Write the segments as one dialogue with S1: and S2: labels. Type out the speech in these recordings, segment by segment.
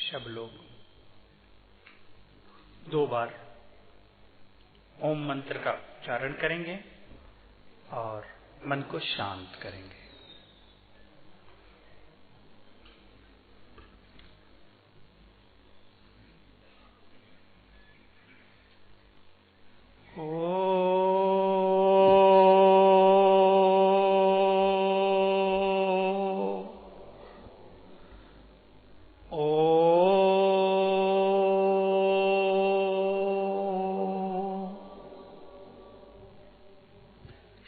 S1: सब लोग 2 बार ओम मंत्र का उच्चारण करेंगे और मन को शांत करेंगे।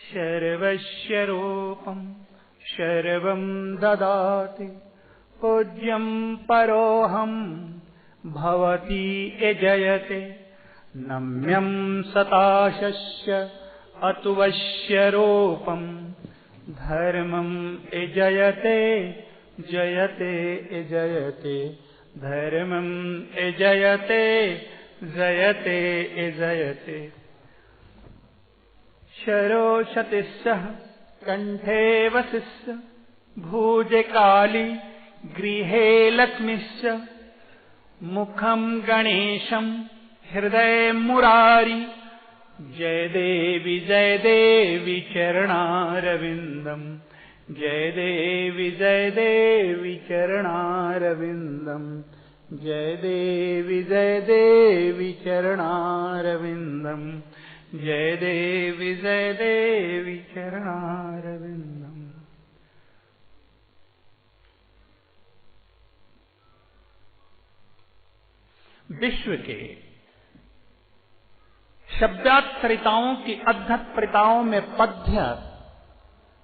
S1: सर्वस्य रूपं सर्वं ददाति पूज्यं परोऽहं भवति यजयते नम्यं सताशस्य अतुवस्य रूपं धर्मं यजयते जयते यजयते धर्मं यजयते जयते यजयते। शरोशतिस्सः कंठे वसिष्ठ भुजे काली गृहे लक्ष्मीश्च मुखं गणेशं हृदये मुरारी जय देवी चरणारविंदम जय देवी चरणारविंदम जय देवी चरणारविंदम जय देवी चरणारविंदम। विश्व के शब्दाक्षरिताओं की अद्भुत प्रताओं में पद्य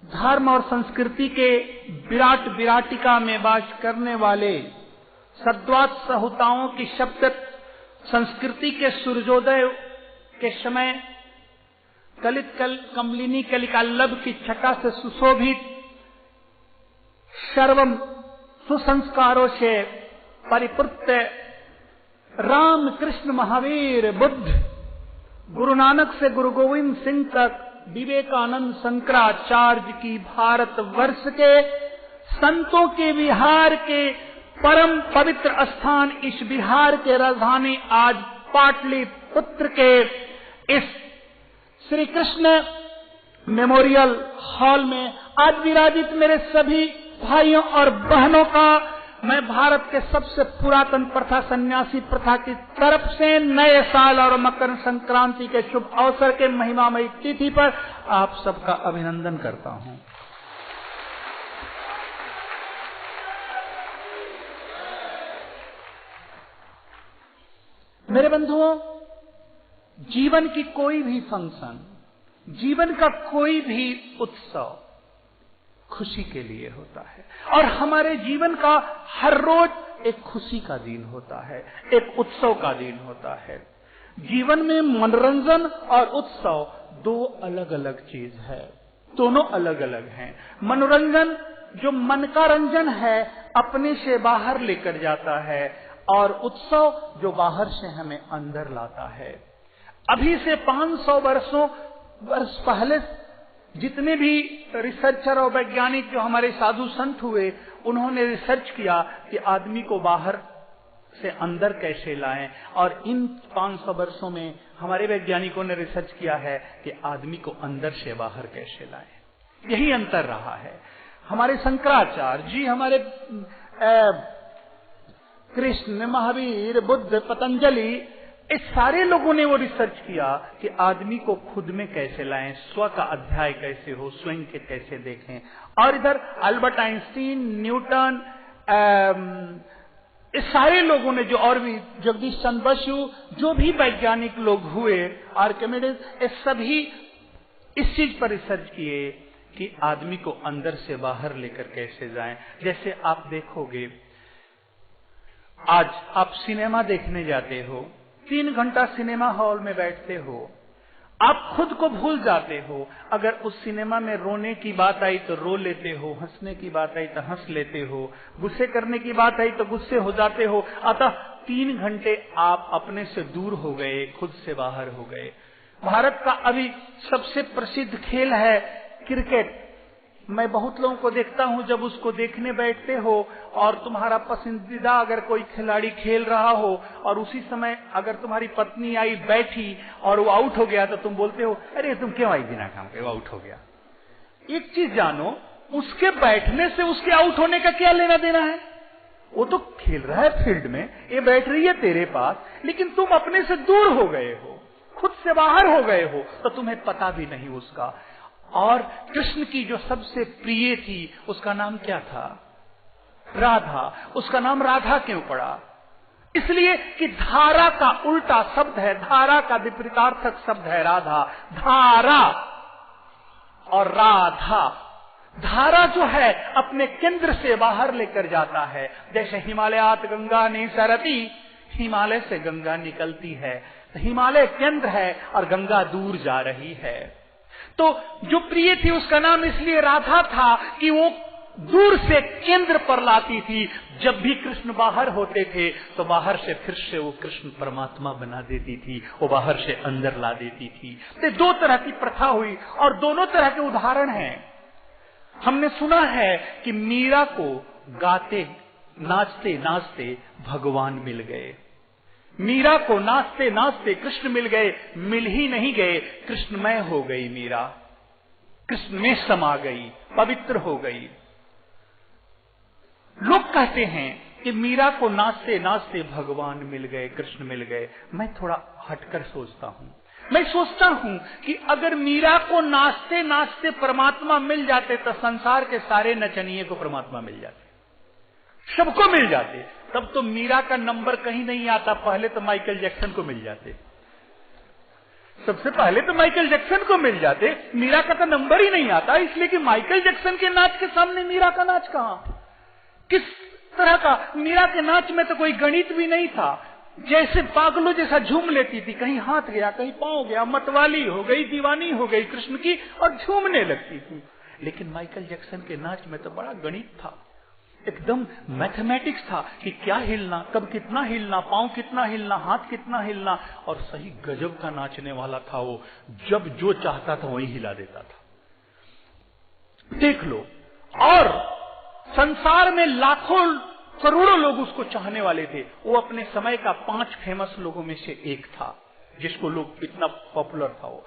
S1: धर्म और संस्कृति के विराट विराटिका में वास करने वाले सद्वात सहुताओं की शब्द संस्कृति के सूर्योदय के समय कलित कमलिनी कलिकाल्लभ की छटा से सुशोभित सर्वम सुसंस्कारों से परिपूर्ण राम कृष्ण महावीर बुद्ध गुरु नानक से गुरु गोविंद सिंह तक विवेकानंद शंकराचार्य की भारत वर्ष के संतों के विहार के परम पवित्र स्थान इस बिहार के राजधानी आज पाटलिपुत्र के इस श्री कृष्ण मेमोरियल हॉल में आज विराजित मेरे सभी भाइयों और बहनों का मैं भारत के सबसे पुरातन प्रथा सन्यासी प्रथा की तरफ से नए साल और मकर संक्रांति के शुभ अवसर के महिमामयी तिथि पर आप सबका अभिनंदन करता हूं। मेरे बंधुओं, जीवन की कोई भी फंक्शन, जीवन का कोई भी उत्सव खुशी के लिए होता है और हमारे जीवन का हर रोज एक खुशी का दिन होता है, एक उत्सव का दिन होता है। जीवन में मनोरंजन और उत्सव 2 अलग अलग चीज है, दोनों अलग अलग हैं। मनोरंजन जो मन का रंजन है अपने से बाहर लेकर जाता है और उत्सव जो बाहर से हमें अंदर लाता है। अभी से 500 वर्ष पहले जितने भी रिसर्चर और वैज्ञानिक जो हमारे साधु संत हुए उन्होंने रिसर्च किया कि आदमी को बाहर से अंदर कैसे लाएं, और इन 500 वर्षों में हमारे वैज्ञानिकों ने रिसर्च किया है कि आदमी को अंदर से बाहर कैसे लाएं। यही अंतर रहा है। हमारे शंकराचार्य जी, हमारे कृष्ण महावीर बुद्ध पतंजलि, इस सारे लोगों ने वो रिसर्च किया कि आदमी को खुद में कैसे लाएं, स्व का अध्याय कैसे हो, स्वयं के कैसे देखें। और इधर अल्बर्ट आइंस्टीन, न्यूटन, इस सारे लोगों ने जो और भी जगदीश चंद्र बसु, जो भी वैज्ञानिक लोग हुए, आर्किमिडीज, ये सभी इस चीज पर रिसर्च किए कि आदमी को अंदर से बाहर लेकर कैसे जाएं। जैसे आप देखोगे आज आप सिनेमा देखने जाते हो, 3 घंटा सिनेमा हॉल में बैठते हो, आप खुद को भूल जाते हो। अगर उस सिनेमा में रोने की बात आई तो रो लेते हो, हंसने की बात आई तो हंस लेते हो, गुस्से करने की बात आई तो गुस्से हो जाते हो। अतः 3 घंटे आप अपने से दूर हो गए, खुद से बाहर हो गए। भारत का अभी सबसे प्रसिद्ध खेल है क्रिकेट। मैं बहुत लोगों को देखता हूं, जब उसको देखने बैठते हो और तुम्हारा पसंदीदा अगर कोई खिलाड़ी खेल रहा हो और उसी समय अगर तुम्हारी पत्नी आई बैठी और वो आउट हो गया तो तुम बोलते हो, अरे तुम क्यों आई बिना काम के, वो आउट हो गया। एक चीज जानो, उसके बैठने से उसके आउट होने का क्या लेना देना है? वो तो खेल रहा है फील्ड में, ये बैठ रही है तेरे पास, लेकिन तुम अपने से दूर हो गए हो, खुद से बाहर हो गए हो, तो तुम्हें पता भी नहीं उसका। और कृष्ण की जो सबसे प्रिय थी उसका नाम क्या था? राधा। उसका नाम राधा क्यों पड़ा? इसलिए कि धारा का उल्टा शब्द है, धारा का विपरीतार्थक शब्द है राधा। धारा और राधा, धारा जो है अपने केंद्र से बाहर लेकर जाता है, जैसे हिमालयात गंगा निसरती, हिमालय से गंगा निकलती है, तो हिमालय केंद्र है और गंगा दूर जा रही है। तो जो प्रिय थी उसका नाम इसलिए राधा था कि वो दूर से केंद्र पर लाती थी। जब भी कृष्ण बाहर होते थे तो बाहर से फिर से वो कृष्ण परमात्मा बना देती थी, वो बाहर से अंदर ला देती थी। तो दो तरह की प्रथा हुई और दोनों तरह के उदाहरण हैं। हमने सुना है कि मीरा को गाते नाचते नाचते भगवान मिल गए। मीरा को नाचते नाचते कृष्ण मिल गए, मिल ही नहीं गए, कृष्णमय हो गई मीरा, कृष्ण में समा गई, पवित्र हो गई। लोग कहते हैं कि मीरा को नाचते नाचते भगवान मिल गए, कृष्ण मिल गए। मैं थोड़ा हटकर सोचता हूं, मैं सोचता हूं कि अगर मीरा को नाचते नाचते परमात्मा मिल जाते तो संसार के सारे नचनिए को परमात्मा मिल जाते, सबको मिल जाते। तब तो मीरा का नंबर कहीं नहीं आता, पहले तो माइकल जैक्सन को मिल जाते, सबसे पहले तो माइकल जैक्सन को मिल जाते। मीरा का तो नंबर ही नहीं आता, इसलिए कि माइकल जैक्सन के नाच के सामने मीरा का नाच कहां, किस तरह का? मीरा के नाच में तो कोई गणित भी नहीं था, जैसे पागलों जैसा झूम लेती थी, कहीं हाथ गया कहीं पांव गया, मतवाली हो गई, दीवानी हो गई कृष्ण की और झूमने लगती थी। लेकिन माइकल जैक्सन के नाच में तो बड़ा गणित था, एकदम मैथमेटिक्स था कि क्या हिलना, कब कितना हिलना, पांव कितना हिलना, हाथ कितना हिलना, और सही गजब का नाचने वाला था वो। जब जो चाहता था वही हिला देता था, देख लो। और संसार में लाखों करोड़ों लोग उसको चाहने वाले थे। वो अपने समय का 5 फेमस लोगों में से एक था, जिसको लोग इतना पॉपुलर था वो।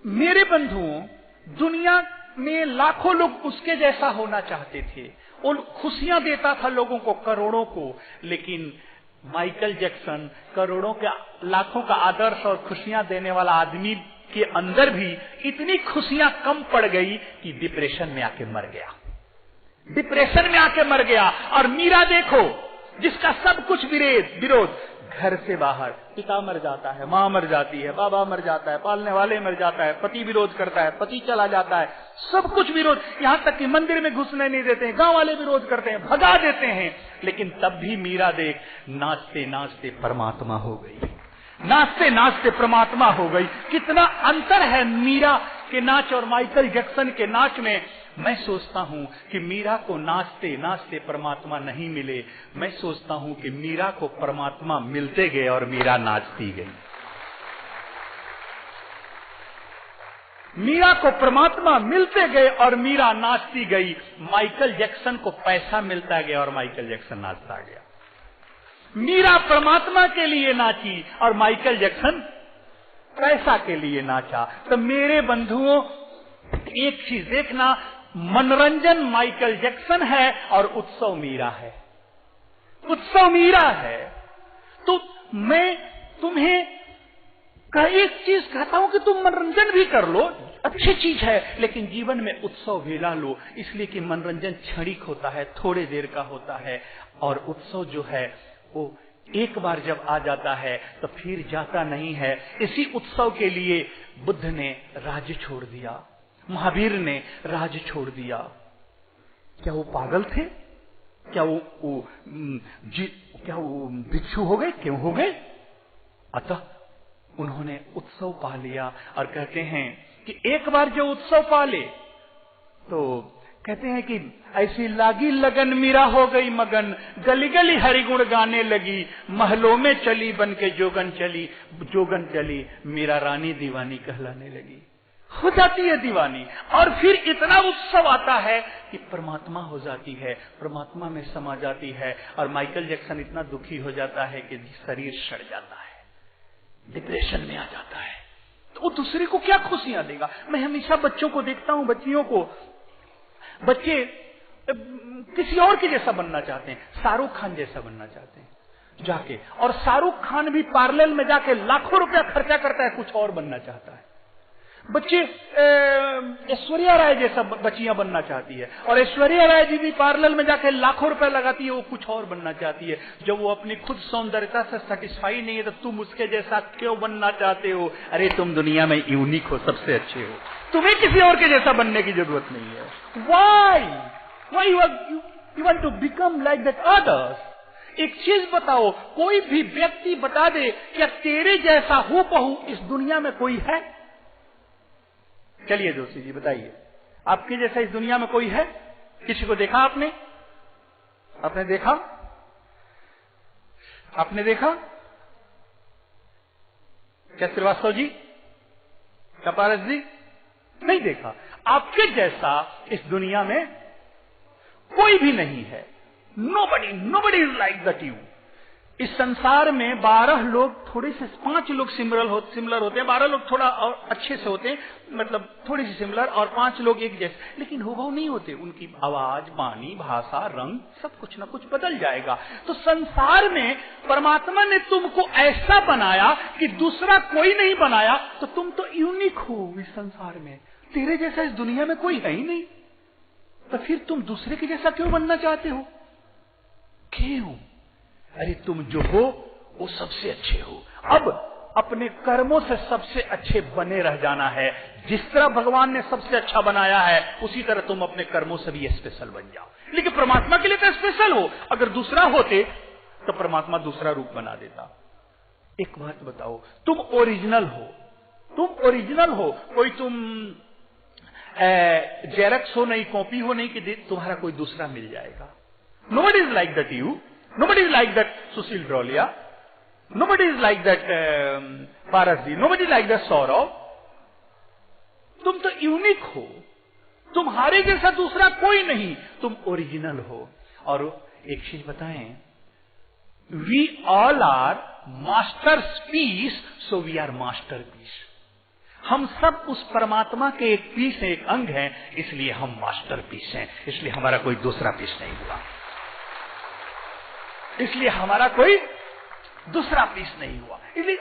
S1: मेरे बंधुओं, दुनिया में लाखों लोग उसके जैसा होना चाहते थे, वो खुशियां देता था लोगों को, करोड़ों को। लेकिन माइकल जैक्सन करोड़ों के लाखों का आदर्श और खुशियां देने वाला आदमी के अंदर भी इतनी खुशियां कम पड़ गई कि डिप्रेशन में आके मर गया, डिप्रेशन में आके मर गया। और मीरा देखो, जिसका सब कुछ विरोध, घर से बाहर पिता मर जाता है, मां मर जाती है, बाबा मर जाता है, पालने वाले मर जाता है, पति विरोध करता है, पति चला जाता है, सब कुछ विरोध, यहां तक कि मंदिर में घुसने नहीं देते हैं, गांव वाले विरोध करते हैं, भगा देते हैं। लेकिन तब भी मीरा देख, नाचते नाचते परमात्मा हो गई, नाचते नाचते परमात्मा हो गई। कितना अंतर है मीरा के नाच और माइकल जैक्सन के नाच में। मैं सोचता हूं कि मीरा को नाचते नाचते परमात्मा नहीं मिले, मैं सोचता हूं कि मीरा को परमात्मा मिलते गए और मीरा नाचती गई। मीरा को परमात्मा मिलते गए और मीरा नाचती गई। माइकल जैक्सन को पैसा मिलता गया और माइकल जैक्सन नाचता गया। मीरा परमात्मा के लिए नाची और माइकल जैक्सन पैसा के लिए नाचा। तो मेरे बंधुओं, एक चीज देखना, मनोरंजन माइकल जैक्सन है और उत्सव मीरा है, उत्सव मीरा है। तो मैं तुम्हें एक चीज कहता हूं कि तुम मनोरंजन भी कर लो, अच्छी चीज है, लेकिन जीवन में उत्सव भी ला लो, इसलिए कि मनोरंजन क्षणिक होता है, थोड़े देर का होता है, और उत्सव जो है वो एक बार जब आ जाता है तो फिर जाता नहीं है। इसी उत्सव के लिए बुद्ध ने राज्य छोड़ दिया, महावीर ने राज्य छोड़ दिया। क्या वो पागल थे? क्या वो भिक्षु हो गए? क्यों हो गए? अतः उन्होंने उत्सव पा लिया। और कहते हैं कि एक बार जो उत्सव पा ले तो कहते हैं कि ऐसी लागी लगन मीरा हो गई मगन, गली गली हरिगुण गाने लगी, महलों में चली बन के जोगन चली, मीरा रानी दीवानी कहलाने लगी। हो जाती है दीवानी, और फिर इतना उत्सव आता है कि परमात्मा हो जाती है, परमात्मा में समा जाती है, और माइकल जैक्सन इतना दुखी हो जाता है कि शरीर सड़ जाता है, डिप्रेशन में आ जाता है। तो वो दूसरे को क्या खुशियां देगा? मैं हमेशा बच्चों को देखता हूं, बच्चियों को, बच्चे किसी और के जैसा बनना चाहते हैं, शाहरुख खान जैसा बनना चाहते हैं जाके, और शाहरुख खान भी पैरेलल में जाके लाखों रुपया खर्चा करता है, कुछ और बनना चाहता है। बच्चे ऐश्वर्या राय जैसा बच्चियां बनना चाहती है, और ऐश्वर्या राय जी भी पैरेलल में जाके लाखों रुपए लगाती है, वो कुछ और बनना चाहती है। जब वो अपनी खुद सौंदर्यता से सेटिस्फाई नहीं है तो तुम उसके जैसा क्यों बनना चाहते हो? अरे तुम दुनिया में यूनिक हो, सबसे अच्छे हो, तुम्हें किसी और के जैसा बनने की जरूरत नहीं है। Why you want to become like that others? एक चीज बताओ, कोई भी व्यक्ति बता दे क्या तेरे जैसा हूबहू इस दुनिया में कोई है? चलिए जोशी जी बताइए, आपके जैसा इस दुनिया में कोई है? किसी को देखा आपने? आपने देखा? आपने देखा? क्या श्रीवास्तव जी, क्या पारस जी? नहीं देखा। आपके जैसा इस दुनिया में कोई भी नहीं है। Nobody is like that you. इस संसार में 12 लोग थोड़े से, 5 लोग सिमिलर होते हैं, 12 लोग थोड़ा और अच्छे से होते हैं, मतलब थोड़ी सी सिमिलर, और 5 लोग एक जैसे, लेकिन हूबहू नहीं होते। उनकी आवाज, वाणी, भाषा, रंग सब कुछ ना कुछ बदल जाएगा। तो संसार में परमात्मा ने तुमको ऐसा बनाया कि दूसरा कोई नहीं बनाया, तो तुम तो यूनिक हो इस संसार में। तेरे जैसा इस दुनिया में कोई है ही नहीं, तो फिर तुम दूसरे के जैसा क्यों बनना चाहते हो? क्यों? अरे तुम जो हो वो सबसे अच्छे हो। अब अपने कर्मों से सबसे अच्छे बने रह जाना है। जिस तरह भगवान ने सबसे अच्छा बनाया है उसी तरह तुम अपने कर्मों से भी स्पेशल बन जाओ। लेकिन परमात्मा के लिए तो स्पेशल हो। अगर दूसरा होते तो परमात्मा दूसरा रूप बना देता। एक बात बताओ, तुम ओरिजिनल हो, तुम ओरिजिनल हो। कोई तुम जेरक्स हो नहीं, कॉपी हो नहीं कि तुम्हारा कोई दूसरा मिल जाएगा। Nobody is like that you, nobody is like that Sushil Drolia, nobody is like that Paras ji, nobody is like that Saurav। तुम तो यूनिक हो, तुम्हारे जैसा दूसरा कोई नहीं, तुम ओरिजिनल हो। और एक चीज बताएं, we all are masterpiece, so we are masterpiece. हम सब उस परमात्मा के एक पीस हैं, एक अंग हैं, इसलिए हम मास्टरपीस हैं। इसलिए हमारा कोई दूसरा पीस नहीं हुआ, इसलिए हमारा कोई दूसरा पीस नहीं हुआ। इसलिए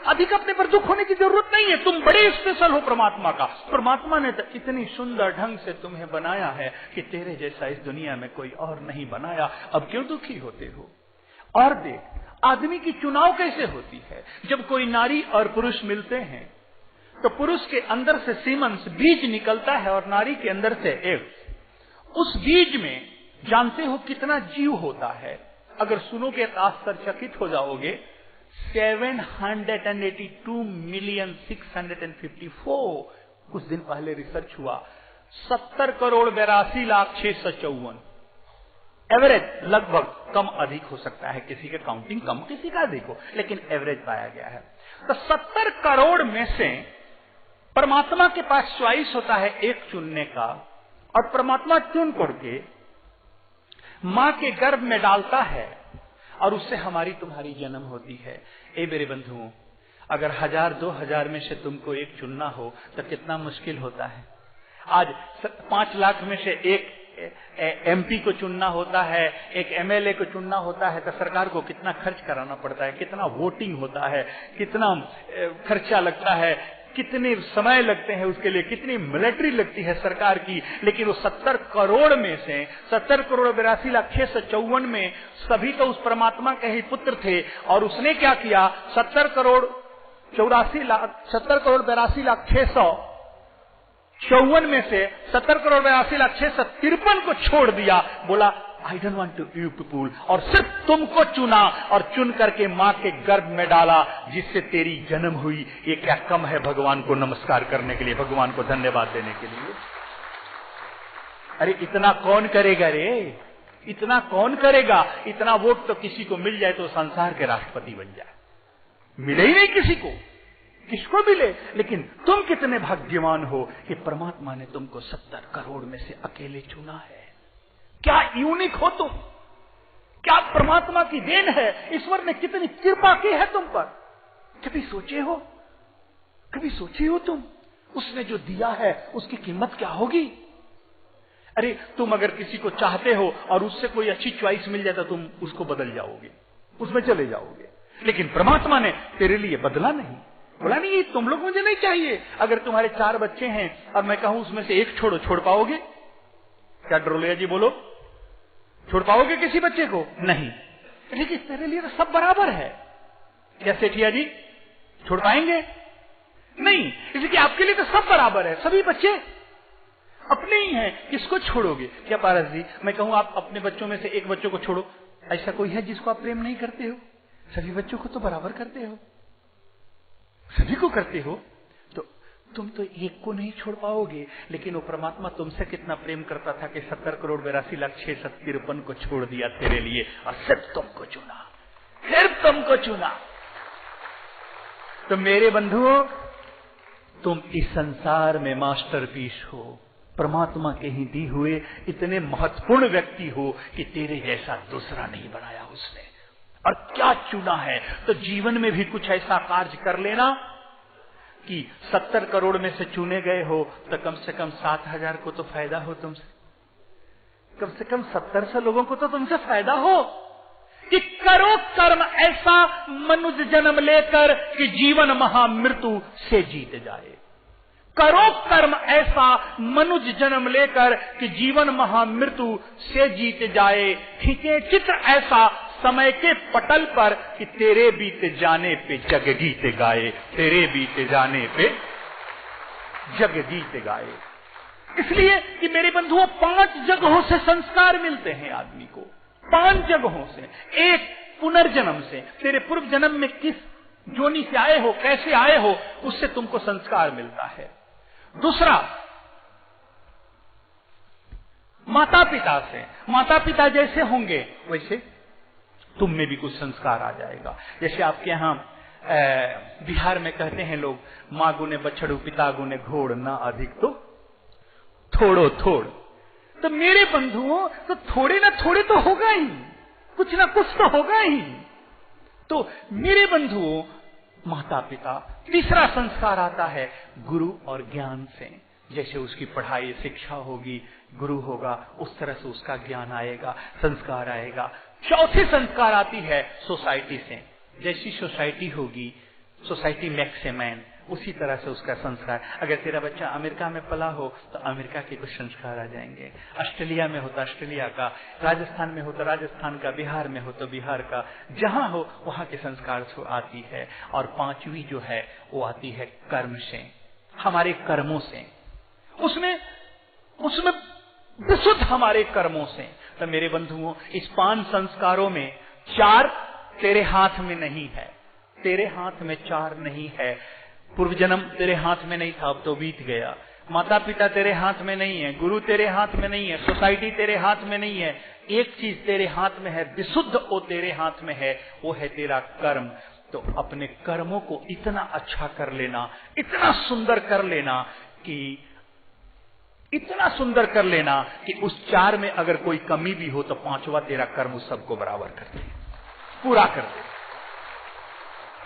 S1: अधिक अपने पर दुख होने की जरूरत नहीं है। तुम बड़े स्पेशल हो परमात्मा का। परमात्मा ने तो इतनी सुंदर ढंग से तुम्हें बनाया है कि तेरे जैसा इस दुनिया में कोई और नहीं बनाया। अब क्यों दुखी होते हो? और देख, आदमी की चुनाव कैसे होती है। जब कोई नारी और पुरुष मिलते हैं तो पुरुष के अंदर से सीमंस, बीज निकलता है, और नारी के अंदर से एग। उस बीज में जानते हो कितना जीव होता है? अगर सुनोगे तो आश्चर्यचकित हो जाओगे। 782,654,000 कुछ दिन पहले रिसर्च हुआ। 70,82,654,000 एवरेज, लगभग, कम अधिक हो सकता है, किसी के काउंटिंग कम, किसी का अधिक हो, लेकिन एवरेज पाया गया है। तो 70 करोड़ में से परमात्मा के पास चॉइस होता है एक चुनने का, और परमात्मा चुन करके मां के गर्भ में डालता है, और उससे हमारी तुम्हारी जन्म होती है। ए मेरे बंधुओं, अगर 1000-2000 में से तुमको एक चुनना हो तो कितना मुश्किल होता है। आज 5 लाख में से एक एमपी को चुनना होता है, एक एमएलए को चुनना होता है, तो सरकार को कितना खर्च कराना पड़ता है, कितना वोटिंग होता है, कितना खर्चा लगता है, कितने समय लगते हैं उसके लिए, कितनी मिलिट्री लगती है सरकार की। लेकिन वो 70 करोड़ में से 70,82,654 में सभी तो उस परमात्मा के ही पुत्र थे। और उसने क्या किया, 70,82,654 में से 70,82,653 को छोड़ दिया। बोला I don't want to you people, और सिर्फ तुमको चुना, और चुन करके मां के गर्भ में डाला, जिससे तेरी जन्म हुई। ये क्या कम है भगवान को नमस्कार करने के लिए, भगवान को धन्यवाद देने के लिए? अरे इतना कौन करेगा रे, इतना कौन करेगा? इतना वोट तो किसी को मिल जाए तो संसार के राष्ट्रपति बन जाए, मिले ही नहीं किसी को। किसको मिले, लेकिन तुम कितने भाग्यवान हो कि परमात्मा ने तुमको 70 करोड़ में से अकेले चुना है। क्या यूनिक हो तुम, क्या परमात्मा की देन है, ईश्वर ने कितनी कृपा की है तुम पर। कभी सोचे हो, कभी सोचे हो तुम, उसने जो दिया है उसकी कीमत क्या होगी। अरे तुम अगर किसी को चाहते हो और उससे कोई अच्छी चॉइस मिल जाए तो तुम उसको बदल जाओगे, उसमें चले जाओगे, लेकिन परमात्मा ने तेरे लिए बदला नहीं, बोला नहीं तुम लोग मुझे नहीं चाहिए। अगर तुम्हारे 4 बच्चे हैं और मैं कहूं उसमें से एक छोड़ो, छोड़ पाओगे? क्या डरोलिया जी बोलो, छोड़ पाओगे किसी बच्चे को? नहीं। लेकिन तेरे लिए तो सब बराबर है। क्या सेठिया जी, छोड़ पाएंगे? नहीं, इसलिए आपके लिए तो सब बराबर है, सभी बच्चे अपने ही हैं, किसको छोड़ोगे? क्या पारस जी, मैं कहूं आप अपने बच्चों में से एक बच्चों को छोड़ो, ऐसा कोई है जिसको आप प्रेम नहीं करते हो? सभी बच्चों को तो बराबर करते हो, सभी को करते हो। तो तुम तो एक को नहीं छोड़ पाओगे, लेकिन वो परमात्मा तुमसे कितना प्रेम करता था कि 70,82,06,53 को छोड़ दिया तेरे लिए और सिर्फ तुमको चुना, सिर्फ तुमको चुना। तो मेरे बंधुओं, तुम इस संसार में मास्टरपीस हो, परमात्मा के ही दी हुए इतने महत्वपूर्ण व्यक्ति हो कि तेरे जैसा दूसरा नहीं बनाया उसने। और क्या चुना है, तो जीवन में भी कुछ ऐसा कार्य कर लेना कि 70 करोड़ में से चुने गए हो तो कम से कम 7,000 को तो फायदा हो तुमसे, कम से कम 70 लोगों को तो तुमसे फायदा हो कि करो कर्म ऐसा मनुष्य जन्म लेकर कि जीवन महामृत्यु से जीत जाए। करो कर्म ऐसा मनुष्य जन्म लेकर कि जीवन महामृत्यु से जीत जाए। खींचे चित्र ऐसा समय के पटल पर कि तेरे बीते जाने पे जग गीत गाए, तेरे बीते जाने पे जग गीत गाए। इसलिए कि मेरे बंधुओं, 5 जगहों से संस्कार मिलते हैं आदमी को, 5 जगहों से। एक, पुनर्जन्म से, तेरे पूर्व जन्म में किस जोनी से आए हो, कैसे आए हो, उससे तुमको संस्कार मिलता है। दूसरा, माता पिता से, माता पिता जैसे होंगे वैसे तुम में भी कुछ संस्कार आ जाएगा। जैसे आपके यहां बिहार में कहते हैं लोग, माँ गुने बछड़ू पिता गुने घोड़, ना अधिक तो थोड़ो थोड़। तो मेरे बंधुओं, तो थोड़े ना थोड़े तो होगा ही, कुछ ना कुछ तो होगा ही। तो मेरे बंधुओं, माता पिता। तीसरा संस्कार आता है गुरु और ज्ञान से। जैसे उसकी पढ़ाई शिक्षा होगी, गुरु होगा, उस तरह से उसका ज्ञान आएगा, संस्कार आएगा। चौथी संस्कार आती है सोसाइटी से। जैसी सोसाइटी होगी, सोसाइटी मेक्स ए मैन, उसी तरह से उसका संस्कार। अगर तेरा बच्चा अमेरिका में पला हो तो अमेरिका के कुछ संस्कार आ जाएंगे, ऑस्ट्रेलिया में हो तो ऑस्ट्रेलिया का, राजस्थान में हो तो राजस्थान का, बिहार में हो तो बिहार का, जहां हो वहां के संस्कार आती है। और 5वीं जो है वो आती है कर्म से, हमारे कर्मों से। उसमें विशुद्ध हमारे कर्मों से। तो मेरे बंधुओं, इस 5 संस्कारों में 4 तेरे हाथ में नहीं है, तेरे हाथ में 4 नहीं है। पूर्व जन्म तेरे हाथ में नहीं था, अब तो बीत गया। माता पिता तेरे हाथ में नहीं है, गुरु तेरे हाथ में नहीं है, सोसाइटी तेरे हाथ में नहीं है। एक चीज तेरे हाथ में है, विशुद्ध वो तेरे हाथ में है, वो है तेरा कर्म। तो अपने कर्मों को इतना अच्छा कर लेना, इतना सुंदर कर लेना कि उस 4 में अगर कोई कमी भी हो तो 5वां तेरा कर्म उस सबको बराबर कर दे, पूरा कर दे।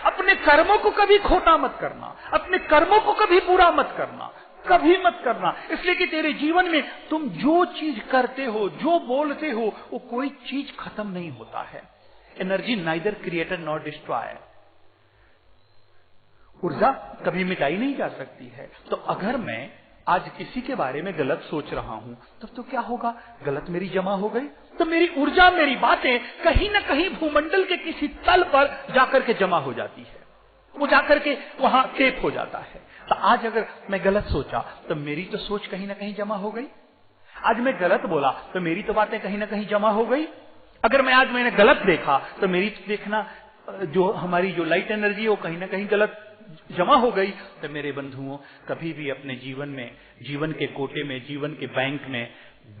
S1: अपने कर्मों को कभी खोटा मत करना, अपने कर्मों को कभी बुरा मत करना, कभी मत करना। इसलिए कि तेरे जीवन में तुम जो चीज करते हो, जो बोलते हो, वो कोई चीज खत्म नहीं होता है। Energy neither created not destroy, ऊर्जा कभी मिटाई नहीं जा सकती है। तो अगर मैं आज किसी के बारे में गलत सोच रहा हूं तब तो क्या होगा, गलत मेरी जमा हो गई, तो मेरी ऊर्जा, मेरी बातें कहीं ना कहीं भूमंडल के किसी तल पर जाकर के जमा हो जाती है, वो जाकर के वहां टेप हो जाता है। तो आज अगर मैं गलत सोचा तो मेरी तो सोच कहीं ना कहीं जमा हो गई। आज मैं गलत बोला तो मेरी तो बातें कहीं ना कहीं जमा हो गई। अगर मैंने गलत देखा तो मेरी देखना, जो हमारी जो लाइट एनर्जी है वो कहीं ना कहीं गलत जमा हो गई। तो मेरे बंधुओं, कभी भी अपने जीवन में, जीवन के कोटे में, जीवन के बैंक में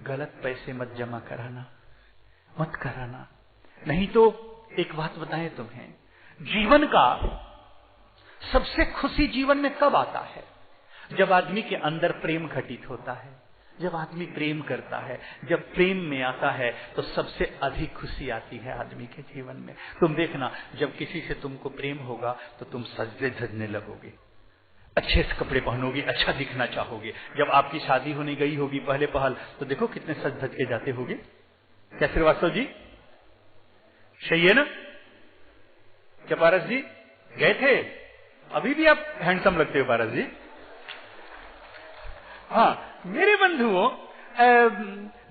S1: गलत पैसे मत जमा कराना, मत कराना। नहीं तो एक बात बताएं तुम्हें, जीवन का सबसे खुशी जीवन में कब आता है? जब आदमी के अंदर प्रेम घटित होता है, जब आदमी प्रेम करता है, जब प्रेम में आता है तो सबसे अधिक खुशी आती है आदमी के जीवन में। तुम देखना, जब किसी से तुमको प्रेम होगा तो तुम सजने धजने लगोगे, अच्छे से कपड़े पहनोगे, अच्छा दिखना चाहोगे। जब आपकी शादी होने गई होगी पहले पहल, तो देखो कितने सज धज के जाते होगे। क्या श्रीवास्तव जी, सही है ना? क्या पारस जी गए थे? अभी भी आप हैंडसम लगते हो पारस जी। हाँ मेरे बंधुओं,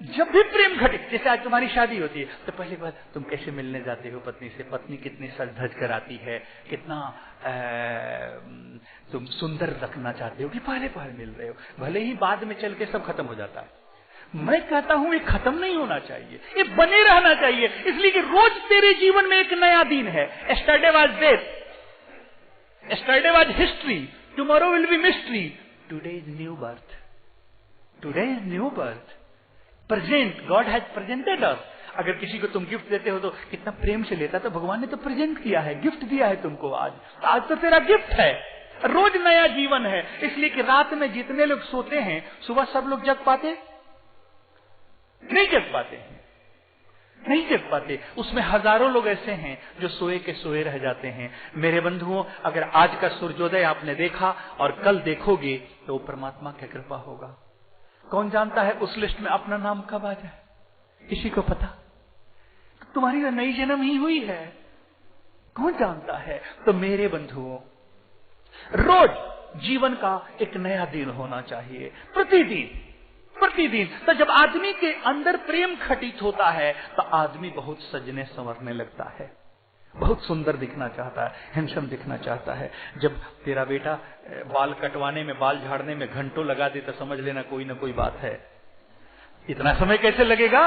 S1: जब भी प्रेम घटित, जैसे आज तुम्हारी शादी होती है तो पहली बार तुम कैसे मिलने जाते हो पत्नी से, पत्नी कितनी सज धज कर आती है, कितना तुम सुंदर रखना चाहते हो कि पहले पहल मिल रहे हो, भले ही बाद में चल के सब खत्म हो जाता है। मैं कहता हूं ये खत्म नहीं होना चाहिए, ये बने रहना चाहिए, इसलिए कि रोज तेरे जीवन में एक नया दिन है। Yesterday was death, yesterday was history, tomorrow will be mystery, today is new birth, today is new birth, present, God has presented us. अगर किसी को तुम गिफ्ट देते हो तो कितना प्रेम से लेता, तो भगवान ने तो प्रेजेंट किया है, गिफ्ट दिया है तुमको। आज तो तेरा गिफ्ट है, रोज नया जीवन है। इसलिए कि रात में जितने लोग सोते हैं सुबह सब लोग जग पाते नहीं, जग पाते नहीं, जग पाते। उसमें हजारों लोग ऐसे हैं जो सोए के सोए रह जाते हैं। मेरे बंधुओं, अगर आज का सूर्योदय आपने देखा और कल देखोगे तो परमात्मा की कृपा होगा। कौन जानता है उस लिस्ट में अपना नाम कब आ जाए? किसी को पता? तुम्हारी नई जन्म ही हुई है, कौन जानता है? तो मेरे बंधुओं, रोज जीवन का एक नया दिन होना चाहिए, प्रतिदिन प्रतिदिन। तो जब आदमी के अंदर प्रेम घटित होता है तो आदमी बहुत सजने संवरने लगता है, बहुत सुंदर दिखना चाहता है, हैंडसम दिखना चाहता है। जब तेरा बेटा बाल कटवाने में, बाल झाड़ने में घंटों लगा दे तो समझ लेना कोई ना कोई बात है। इतना समय कैसे लगेगा?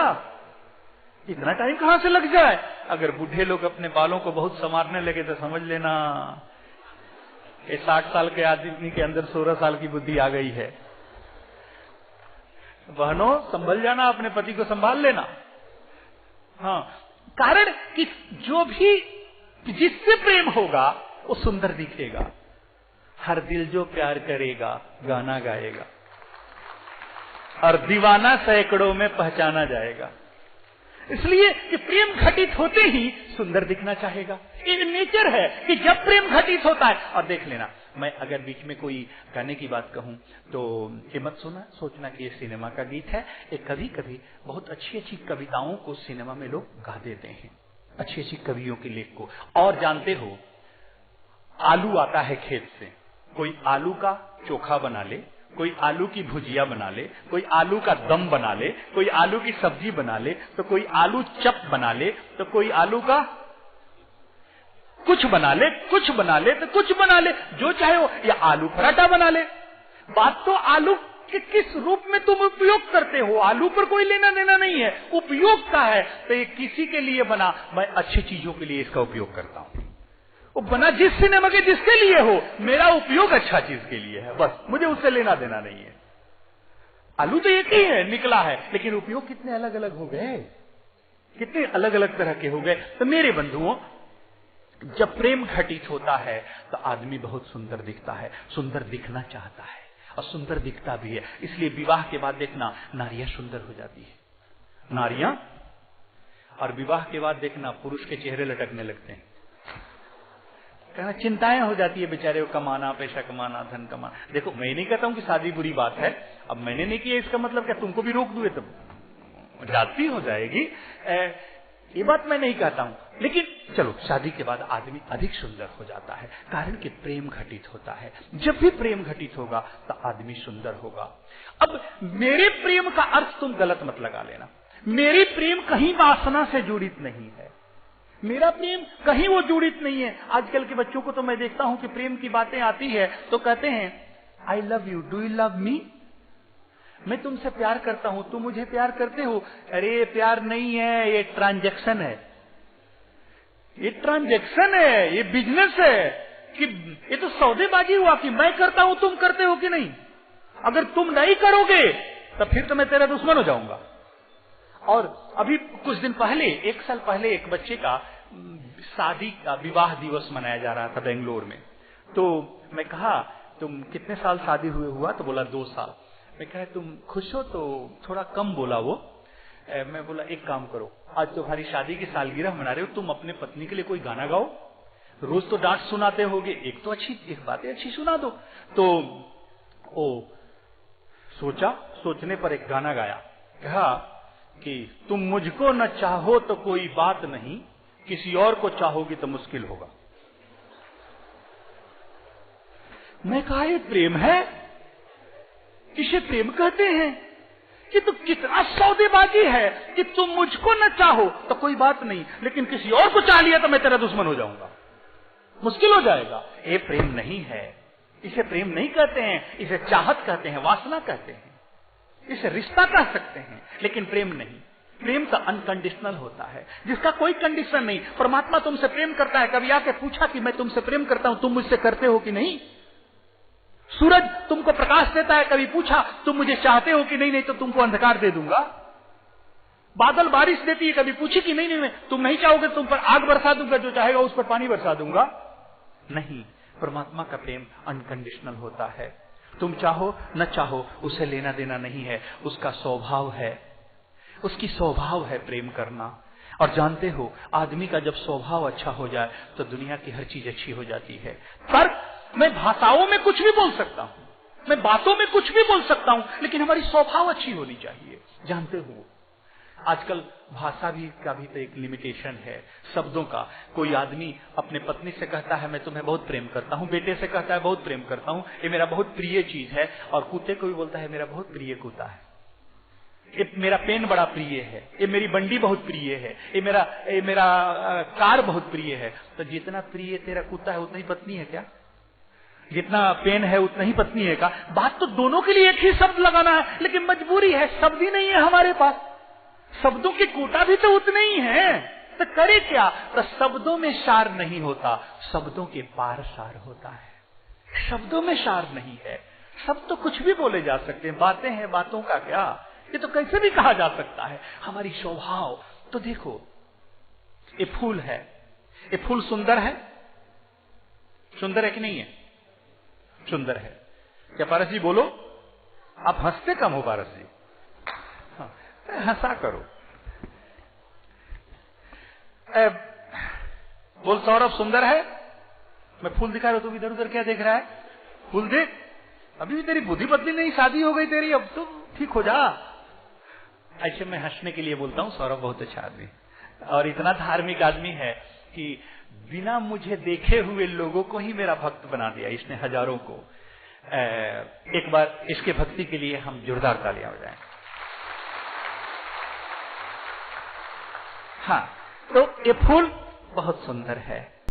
S1: इतना टाइम कहां से लग जाए? अगर बूढ़े लोग अपने बालों को बहुत संवारने लगे तो समझ लेना ये 60 साल के आदमी के अंदर 16 साल की बुद्धि आ गई है। बहनों संभल जाना, अपने पति को संभाल लेना। हाँ, कारण कि जो भी जिससे प्रेम होगा वो सुंदर दिखेगा। हर दिल जो प्यार करेगा गाना गाएगा और दीवाना सैकड़ों में पहचाना जाएगा। इसलिए कि प्रेम घटित होते ही सुंदर दिखना चाहेगा, ये नेचर है कि जब प्रेम घटित होता है। और देख लेना, मैं अगर बीच में कोई गाने की बात कहूं तो ये मत सोचना कि ये सिनेमा का गीत है। ये कभी कभी बहुत अच्छी अच्छी कविताओं को सिनेमा में लोग गा देते हैं, अच्छी अच्छी कवियों के लेख को। और जानते हो, आलू आता है खेत से, कोई आलू का चोखा बना ले, कोई आलू की भुजिया बना ले, कोई आलू का दम बना ले, कोई आलू की सब्जी बना ले, तो कोई आलू चप बना ले, तो कोई आलू का कुछ बना ले, कुछ बना ले तो कुछ बना ले, जो चाहे वो, या आलू पराठा बना ले। बात तो आलू के किस रूप में तुम उपयोग करते हो, आलू पर कोई लेना देना नहीं है, उपयोग का है। तो ये किसी के लिए बना, मैं अच्छी चीजों के लिए इसका उपयोग करता हूं। वो बना जिस सिनेमा के जिसके लिए हो, मेरा उपयोग अच्छा चीज के लिए है, बस मुझे उससे लेना देना नहीं है। आलू तो एक ही है, निकला है, लेकिन उपयोग कितने अलग अलग हो गए, कितने अलग अलग तरह के हो गए। तो मेरे बंधुओं, जब प्रेम घटित होता है तो आदमी बहुत सुंदर दिखता है, सुंदर दिखना चाहता है और सुंदर दिखता भी है। इसलिए विवाह के बाद देखना नारियां सुंदर हो जाती है, नारियां। और विवाह के बाद देखना पुरुष के चेहरे लटकने लगते हैं, कहना चिंताएं हो जाती है बेचारे को, कमाना, पैसा कमाना, धन कमाना। देखो, मैं नहीं कहता हूं कि शादी बुरी बात है, अब मैंने नहीं किया इसका मतलब क्या तुमको भी रोक दूं तो जाती हो जाएगी, ये बात मैं नहीं कहता हूं। लेकिन चलो, शादी के बाद आदमी अधिक सुंदर हो जाता है, कारण कि प्रेम घटित होता है। जब भी प्रेम घटित होगा तो आदमी सुंदर होगा। अब मेरे प्रेम का अर्थ तुम गलत मत लगा लेना, मेरे प्रेम कहीं वासना से जुड़ित नहीं है, मेरा प्रेम कहीं वो जुड़ित नहीं है। आजकल के बच्चों को तो मैं देखता हूं कि प्रेम की बातें आती है तो कहते हैं I love you, do you love me, मैं तुमसे प्यार करता हूं, तुम मुझे प्यार करते हो। अरे ये प्यार नहीं है, ये ट्रांजैक्शन है, ये ट्रांजैक्शन है, ये बिजनेस है, कि ये तो सौदेबाजी हुआ कि मैं करता हूं तुम करते हो कि नहीं। अगर तुम नहीं करोगे तो फिर तो मैं तेरा दुश्मन हो जाऊंगा। और अभी कुछ दिन पहले, 1 साल पहले, एक बच्चे का शादी का विवाह दिवस मनाया जा रहा था बेंगलोर में। तो मैं कहा तुम कितने साल शादी हुए हुआ? तो बोला 2 साल। मैं कहा तुम खुश हो? तो थोड़ा कम बोला वो। मैं बोला एक काम करो, आज तुम्हारी शादी की सालगिरह मना रहे हो, तुम अपने पत्नी के लिए कोई गाना गाओ, रोज तो डांट सुनाते होगे, एक तो एक बातें अच्छी सुना दो। तो ओ सोचा, सोचने पर एक गाना गाया, कहा कि तुम मुझको न चाहो तो कोई बात नहीं, किसी और को चाहोगी तो मुश्किल होगा। मैं कहा ये प्रेम है? इसे प्रेम कहते हैं? कि तो कितना सौदेबाजी है कि तुम मुझको न चाहो तो कोई बात नहीं, लेकिन किसी और को चाह लिया तो मैं तेरा दुश्मन हो जाऊंगा, मुश्किल हो जाएगा। ये प्रेम नहीं है, इसे प्रेम नहीं कहते हैं, इसे चाहत कहते हैं, वासना कहते हैं, इसे रिश्ता कह सकते हैं, लेकिन प्रेम नहीं। प्रेम तो अनकंडीशनल होता है, जिसका कोई कंडीशन नहीं। परमात्मा तुमसे प्रेम करता है, कभी आके पूछा कि मैं तुमसे प्रेम करता हूं, तुम मुझसे करते हो कि नहीं? सूरज तुमको प्रकाश देता है, कभी पूछा तुम मुझे चाहते हो कि नहीं? नहीं तो तुमको अंधकार दे दूंगा। बादल बारिश देती है, कभी पूछी कि नहीं नहीं तुम नहीं चाहोगे तुम पर आग बरसा दूंगा, जो चाहेगा उस पर पानी बरसा दूंगा? नहीं, परमात्मा का प्रेम अनकंडीशनल होता है। तुम चाहो न चाहो उसे लेना देना नहीं है, उसका स्वभाव है, उसकी स्वभाव है प्रेम करना। और जानते हो, आदमी का जब स्वभाव अच्छा हो जाए तो दुनिया की हर चीज अच्छी हो जाती है। पर मैं भाषाओं में कुछ भी बोल सकता हूं, मैं बातों में कुछ भी बोल सकता हूं, लेकिन हमारी स्वभाव अच्छी होनी चाहिए। जानते हो, आजकल भाषा भी का भी तो एक लिमिटेशन है, शब्दों का। कोई आदमी अपने पत्नी से कहता है मैं तुम्हें बहुत प्रेम करता हूं, बेटे से कहता है बहुत प्रेम करता हूं, ये मेरा बहुत प्रिय चीज है, और कुत्ते को भी बोलता है मेरा बहुत प्रिय कुत्ता है, ये मेरा पेन बड़ा प्रिय है, ये मेरी बंडी बहुत प्रिय है, ये मेरा कार बहुत प्रिय है। तो जितना प्रिय तेरा कुत्ता है उतना ही पत्नी है क्या? जितना पेन है उतना ही पत्नी है का? बात तो दोनों के लिए एक ही शब्द लगाना है, लेकिन मजबूरी है, शब्द ही नहीं है हमारे पास, शब्दों की कोटा भी तो उतने ही है, तो करे क्या? तो शब्दों में सार नहीं होता, शब्दों के पार सार होता है। शब्दों में सार नहीं है, शब्द तो कुछ भी बोले जा सकते हैं, बातें हैं, बातों का क्या, ये तो कैसे भी कहा जा सकता है। हमारी स्वभाव तो देखो, ये फूल है, ये फूल सुंदर है, सुंदर है कि नहीं है? सुंदर है। क्या पारस जी बोलो, आप हंसते कम हो पारस जी, हाँ, हंसा करो। बोल सौरभ सुंदर है? मैं फूल दिखा रहा हूं, तुम इधर उधर क्या देख रहा है? फूल देख, अभी भी तेरी बुद्धि बदली नहीं, शादी हो गई तेरी, अब तुम ठीक हो जा। ऐसे मैं हंसने के लिए बोलता हूं, सौरभ बहुत अच्छा आदमी और इतना धार्मिक आदमी है कि बिना मुझे देखे हुए लोगों को ही मेरा भक्त बना दिया इसने, हजारों को। एक बार इसके भक्ति के लिए हम जोरदार तालियां बजाएं। हाँ, तो ये फूल बहुत सुंदर है,